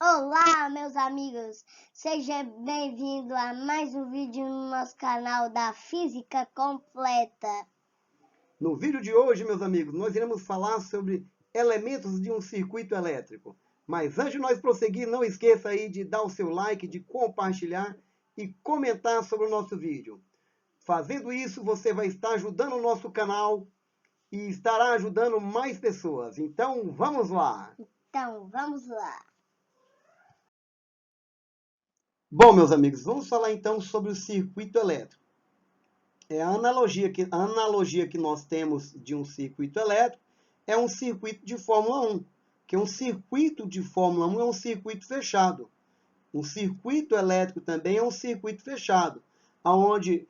Olá, meus amigos! Seja bem-vindo a mais um vídeo no nosso canal da Física Completa. No vídeo de hoje, meus amigos, nós iremos falar sobre elementos de um circuito elétrico. Mas antes de nós prosseguir, não esqueça aí de dar o seu like, de compartilhar e comentar sobre o nosso vídeo. Fazendo isso, você vai estar ajudando o nosso canal e estará ajudando mais pessoas. Então, vamos lá! Então, vamos lá. Bom, meus amigos, vamos falar então sobre o circuito elétrico. A analogia que nós temos de um circuito elétrico é um circuito de Fórmula 1, que um circuito de Fórmula 1 é um circuito fechado. Um circuito elétrico também é um circuito fechado, onde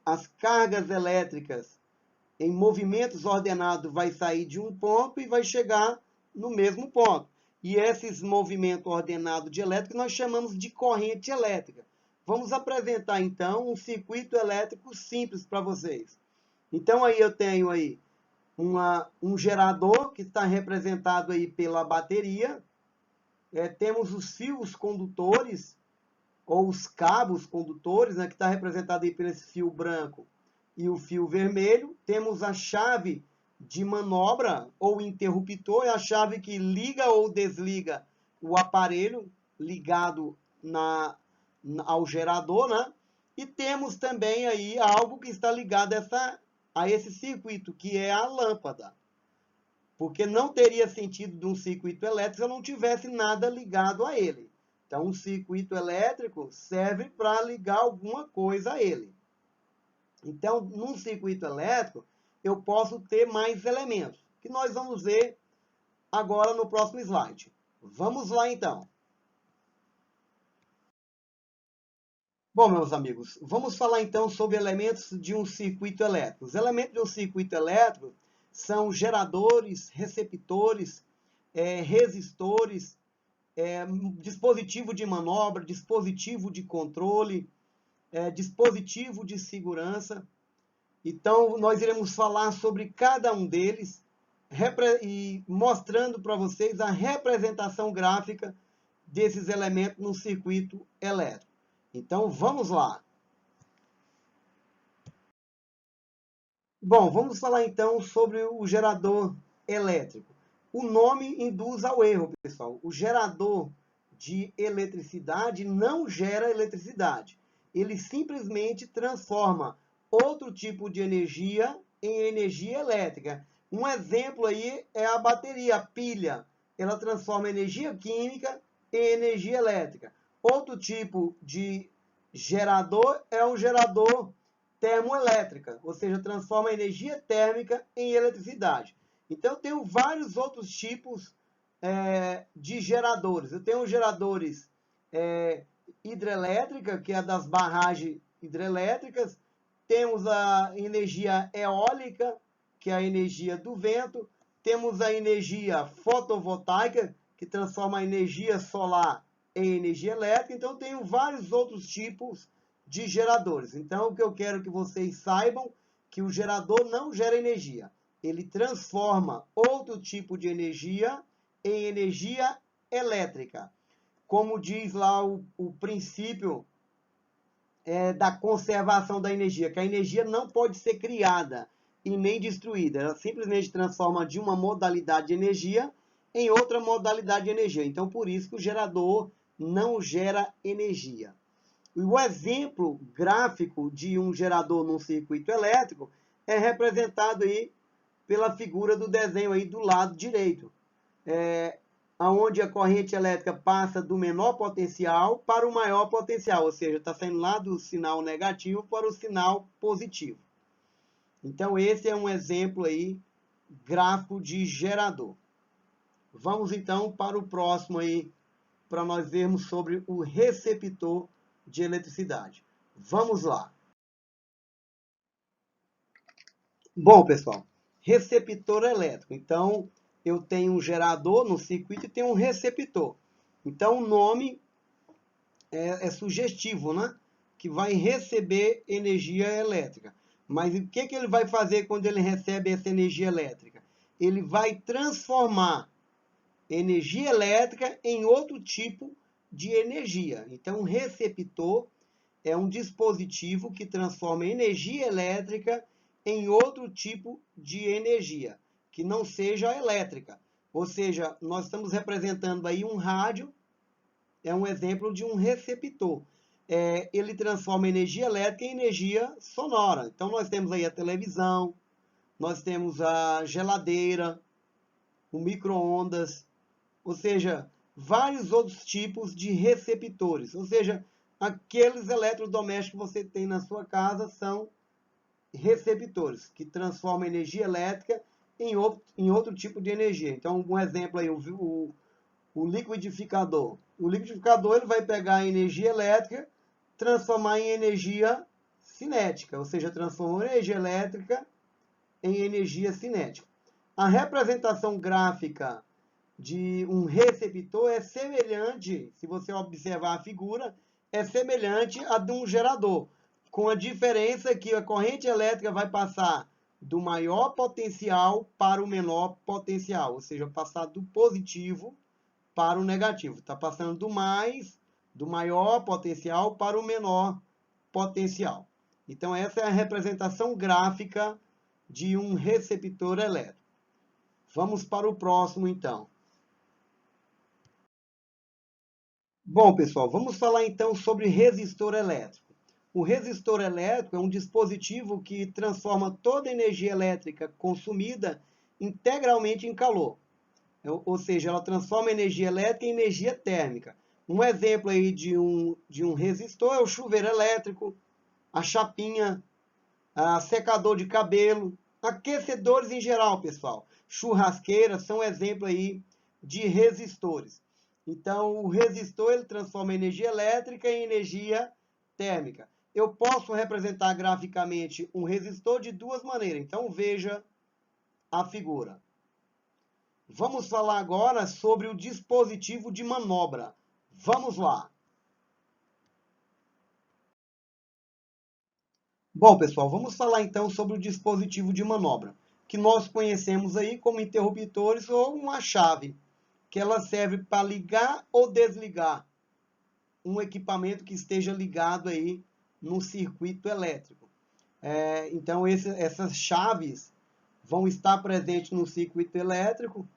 as cargas elétricas em movimentos ordenados vai sair de um ponto e vai chegar no mesmo ponto. E esses movimentos ordenados de elétrico nós chamamos de corrente elétrica. Vamos apresentar então um circuito elétrico simples para vocês. Então aí eu tenho aí um gerador que está representado aí pela bateria. Temos os fios condutores ou os cabos condutores, né, que está representado aí por esse fio branco e o fio vermelho. Temos a chave de manobra ou interruptor, é a chave que liga ou desliga o aparelho ligado ao gerador, né? E temos também aí algo que está ligado a esse circuito, que é a lâmpada. Porque não teria sentido de um circuito elétrico se eu não tivesse nada ligado a ele. Então, um circuito elétrico serve para ligar alguma coisa a ele. Então, num circuito elétrico, eu posso ter mais elementos, que nós vamos ver agora no próximo slide. Vamos lá, então. Bom, meus amigos, vamos falar então sobre elementos de um circuito elétrico. Os elementos de um circuito elétrico são geradores, receptores, resistores, dispositivo de manobra, dispositivo de controle, dispositivo de segurança. Então, nós iremos falar sobre cada um deles e mostrando para vocês a representação gráfica desses elementos no circuito elétrico. Então, vamos lá. Bom, vamos falar então sobre o gerador elétrico. O nome induz ao erro, pessoal. O gerador de eletricidade não gera eletricidade. Ele simplesmente transforma outro tipo de energia em energia elétrica. Um exemplo aí é a bateria, a pilha. Ela transforma energia química em energia elétrica. Outro tipo de gerador é um gerador termoelétrica, ou seja, transforma a energia térmica em eletricidade. Então, eu tenho vários outros tipos de geradores. Eu tenho geradores hidrelétrica, que é das barragens hidrelétricas. Temos a energia eólica, que é a energia do vento. Temos a energia fotovoltaica, que transforma a energia solar em energia elétrica. Então, eu tenho vários outros tipos de geradores. Então, o que eu quero que vocês saibam que o gerador não gera energia. Ele transforma outro tipo de energia em energia elétrica. Como diz lá o princípio da conservação da energia, que a energia não pode ser criada e nem destruída. Ela simplesmente transforma de uma modalidade de energia em outra modalidade de energia. Então, por isso que o gerador não gera energia. O exemplo gráfico de um gerador num circuito elétrico é representado aí pela figura do desenho aí do lado direito, onde a corrente elétrica passa do menor potencial para o maior potencial, ou seja, está saindo lá do sinal negativo para o sinal positivo. Então, esse é um exemplo aí gráfico de gerador. Vamos então para o próximo aí, para nós vermos sobre o receptor de eletricidade. Vamos lá. Bom, pessoal, receptor elétrico. Então, eu tenho um gerador no circuito e tenho um receptor. Então, o nome é sugestivo, né? Que vai receber energia elétrica. Mas o que ele vai fazer quando ele recebe essa energia elétrica? Ele vai transformar energia elétrica em outro tipo de energia. Então, um receptor é um dispositivo que transforma energia elétrica em outro tipo de energia, que não seja elétrica. Ou seja, nós estamos representando aí um rádio, é um exemplo de um receptor. Ele transforma energia elétrica em energia sonora. Então, nós temos aí a televisão, nós temos a geladeira, o micro-ondas, ou seja, vários outros tipos de receptores. Ou seja, aqueles eletrodomésticos que você tem na sua casa são receptores, que transformam energia elétrica em outro tipo de energia. Então, um exemplo aí, o liquidificador. O liquidificador ele vai pegar a energia elétrica, transformar em energia cinética, ou seja, transformar energia elétrica em energia cinética. A representação gráfica de um receptor é semelhante, se você observar a figura, é semelhante a de um gerador, com a diferença que a corrente elétrica vai passar do maior potencial para o menor potencial, ou seja, passar do positivo para o negativo. Está passando do maior potencial para o menor potencial. Então, essa é a representação gráfica de um receptor elétrico. Vamos para o próximo, então. Bom, pessoal, vamos falar então sobre resistor elétrico. O resistor elétrico é um dispositivo que transforma toda a energia elétrica consumida integralmente em calor. Ou seja, ela transforma a energia elétrica em energia térmica. Um exemplo aí de um resistor é o chuveiro elétrico, a chapinha, a secador de cabelo, aquecedores em geral, pessoal. Churrasqueiras são exemplo aí de resistores. Então, o resistor ele transforma a energia elétrica em energia térmica. Eu posso representar graficamente um resistor de duas maneiras. Então, veja a figura. Vamos falar agora sobre o dispositivo de manobra. Vamos lá. Bom, pessoal, vamos falar então sobre o dispositivo de manobra, que nós conhecemos aí como interruptores ou uma chave, que ela serve para ligar ou desligar um equipamento que esteja ligado aí no circuito elétrico. Então, essas chaves vão estar presentes no circuito elétrico,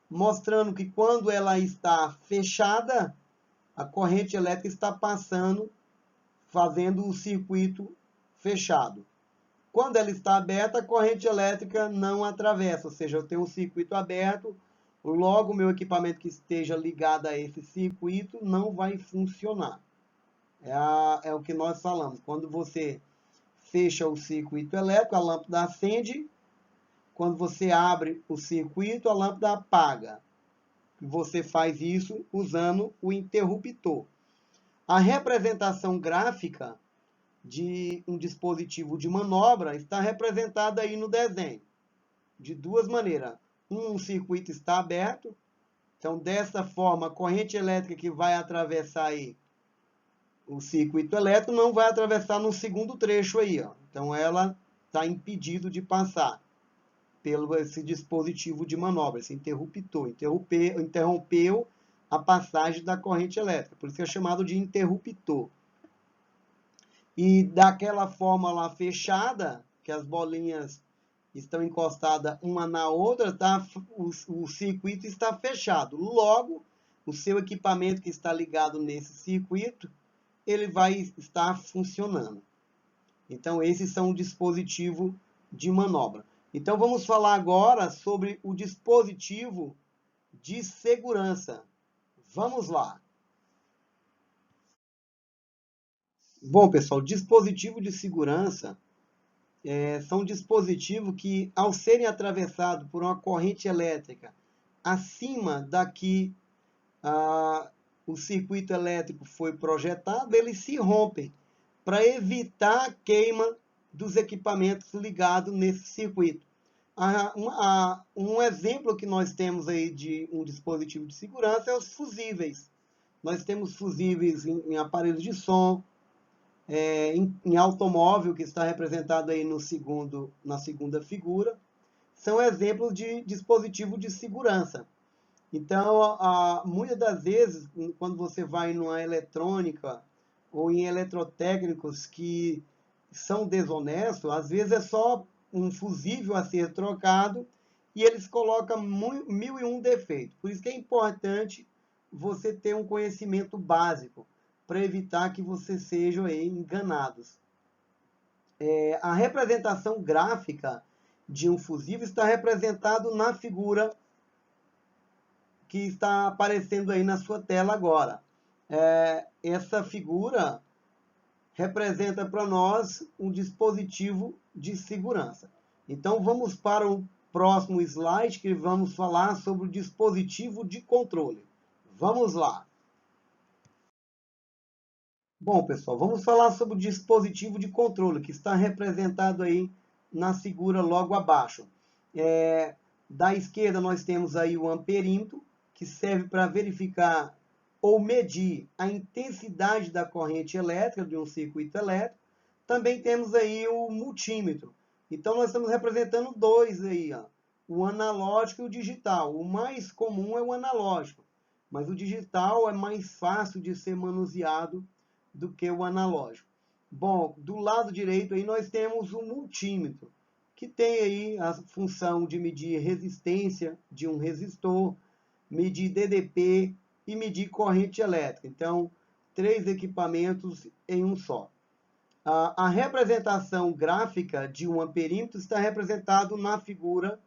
mostrando que quando ela está fechada, a corrente elétrica está passando, fazendo o circuito fechado. Quando ela está aberta, a corrente elétrica não atravessa, ou seja, eu tenho um circuito aberto, logo o meu equipamento que esteja ligado a esse circuito não vai funcionar. É o que nós falamos. Quando você fecha o circuito elétrico, a lâmpada acende. Quando você abre o circuito, a lâmpada apaga. Você faz isso usando o interruptor. A representação gráfica de um dispositivo de manobra está representada aí no desenho, de duas maneiras. Um circuito está aberto, então dessa forma a corrente elétrica que vai atravessar aí o circuito elétrico não vai atravessar no segundo trecho aí, ó. Então ela está impedido de passar pelo esse dispositivo de manobra, esse interruptor. Interrompeu a passagem da corrente elétrica, por isso que é chamado de interruptor. E daquela forma lá fechada, que as bolinhas estão encostadas uma na outra, tá? O circuito está fechado. Logo, o seu equipamento que está ligado nesse circuito, ele vai estar funcionando. Então, esses são o dispositivo de manobra. Então, vamos falar agora sobre o dispositivo de segurança. Vamos lá. Bom, pessoal, dispositivo de segurança são dispositivos que, ao serem atravessados por uma corrente elétrica acima da que o circuito elétrico foi projetado, eles se rompem para evitar a queima dos equipamentos ligados nesse circuito. Um exemplo que nós temos aí de um dispositivo de segurança é os fusíveis. Nós temos fusíveis em aparelhos de som, em automóvel, que está representado aí na segunda figura, são exemplos de dispositivo de segurança. Então, muitas das vezes, quando você vai numa eletrônica ou em eletrotécnicos que são desonestos, às vezes é só um fusível a ser trocado e eles colocam mil e um defeitos. Por isso que é importante você ter um conhecimento básico para evitar que você seja enganados. A representação gráfica de um fusível está representado na figura que está aparecendo aí na sua tela agora. Essa figura representa para nós um dispositivo de segurança. Então vamos para o próximo slide que vamos falar sobre o dispositivo de controle. Vamos lá. Bom, pessoal, vamos falar sobre o dispositivo de controle que está representado aí na figura logo abaixo. Da esquerda nós temos aí o amperímetro, que serve para verificar ou medir a intensidade da corrente elétrica de um circuito elétrico. Também temos aí o multímetro. Então nós estamos representando dois aí, ó, o analógico e o digital. O mais comum é o analógico, mas o digital é mais fácil de ser manuseado do que o analógico. Bom, do lado direito aí nós temos o multímetro, que tem aí a função de medir resistência de um resistor, medir DDP e medir corrente elétrica. Então, 3 equipamentos em um só. A representação gráfica de um amperímetro está representado na figura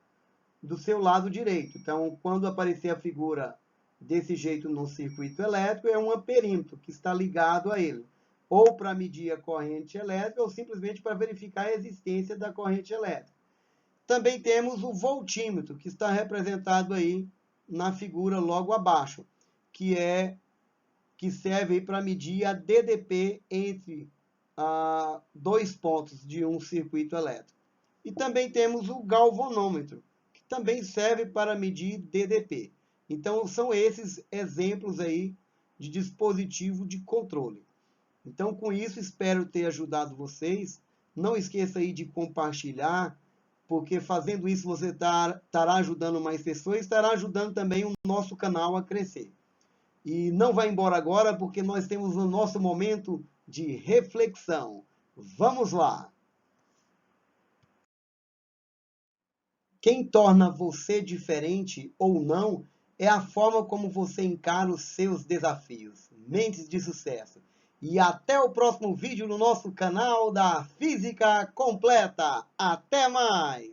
do seu lado direito. Então, quando aparecer a figura desse jeito no circuito elétrico, é um amperímetro que está ligado a ele, ou para medir a corrente elétrica, ou simplesmente para verificar a existência da corrente elétrica. Também temos o voltímetro, que está representado aí na figura logo abaixo, que serve para medir a DDP entre dois pontos de um circuito elétrico. E também temos o galvanômetro, que também serve para medir DDP. Então, são esses exemplos aí de dispositivo de controle. Então, com isso, espero ter ajudado vocês. Não esqueça aí de compartilhar, porque fazendo isso você estará ajudando mais pessoas e estará ajudando também o nosso canal a crescer. E não vai embora agora, porque nós temos o nosso momento de reflexão. Vamos lá! Quem torna você diferente ou não é a forma como você encara os seus desafios. Mentes de sucesso! E até o próximo vídeo no nosso canal da Física Completa. Até mais!